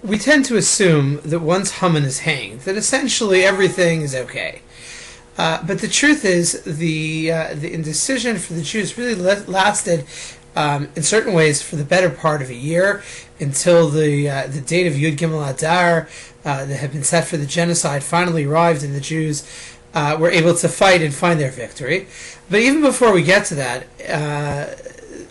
We tend to assume that once Haman is hanged, that essentially everything is okay. But the truth is, the indecision for the Jews really lasted, in certain ways, for the better part of a year, until the date of Yud Gimel Adar that had been set for the genocide finally arrived, and the Jews were able to fight and find their victory. But even before we get to that,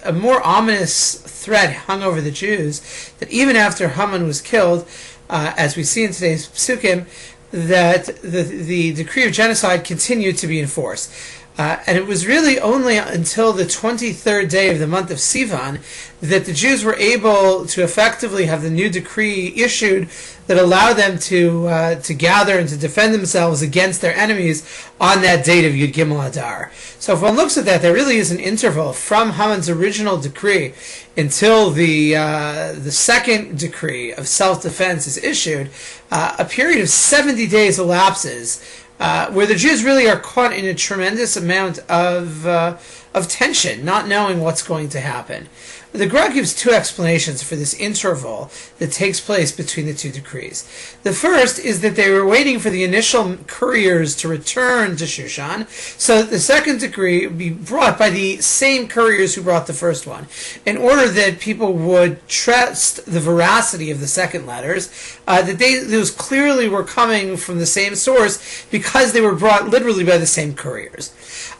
a more ominous threat hung over the Jews, that even after Haman was killed, as we see in today's Psukim, that the decree of genocide continued to be enforced. And it was really only until the 23rd day of the month of Sivan that the Jews were able to effectively have the new decree issued that allowed them to gather and to defend themselves against their enemies on that date of Yud Gimel Adar. So if one looks at that, there really is an interval from Haman's original decree until the second decree of self-defense is issued. A period of 70 days elapses, where the Jews really are caught in a tremendous amount of tension, not knowing what's going to happen. The Gra gives two explanations for this interval that takes place between the two decrees. The first is that they were waiting for the initial couriers to return to Shushan, so that the second decree would be brought by the same couriers who brought the first one, in order that people would trust the veracity of the second letters, that those clearly were coming from the same source because they were brought literally by the same couriers.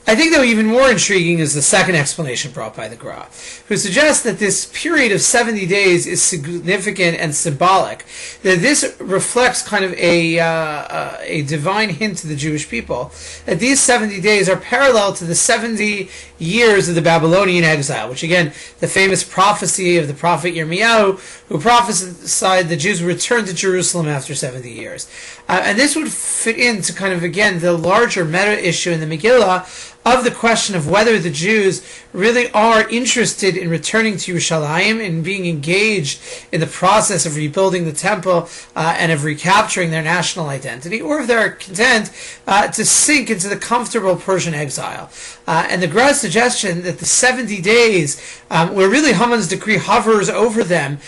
I think, though, even more intriguing is the second explanation brought by the Gra, who suggests that this period of 70 days is significant and symbolic, that this reflects kind of a divine hint to the Jewish people, that these 70 days are parallel to the 70 years of the Babylonian exile, which, again, the famous prophecy of the prophet Yirmiyahu, who prophesied the Jews would return to Jerusalem after 70 years. And this would fit into kind of, again, the larger meta issue in the Megillah of the question of whether the Jews really are interested in returning to Yerushalayim and being engaged in the process of rebuilding the temple and of recapturing their national identity, or if they're content to sink into the comfortable Persian exile. And the Gra's suggestion that the 70 days, where really Haman's decree hovers over them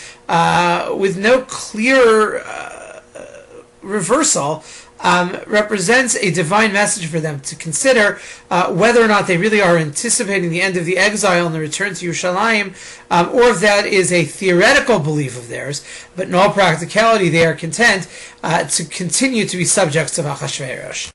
with no clear reversal, represents a divine message for them to consider whether or not they really are anticipating the end of the exile and the return to Yerushalayim, or if that is a theoretical belief of theirs, but in all practicality they are content to continue to be subjects of Achashverosh.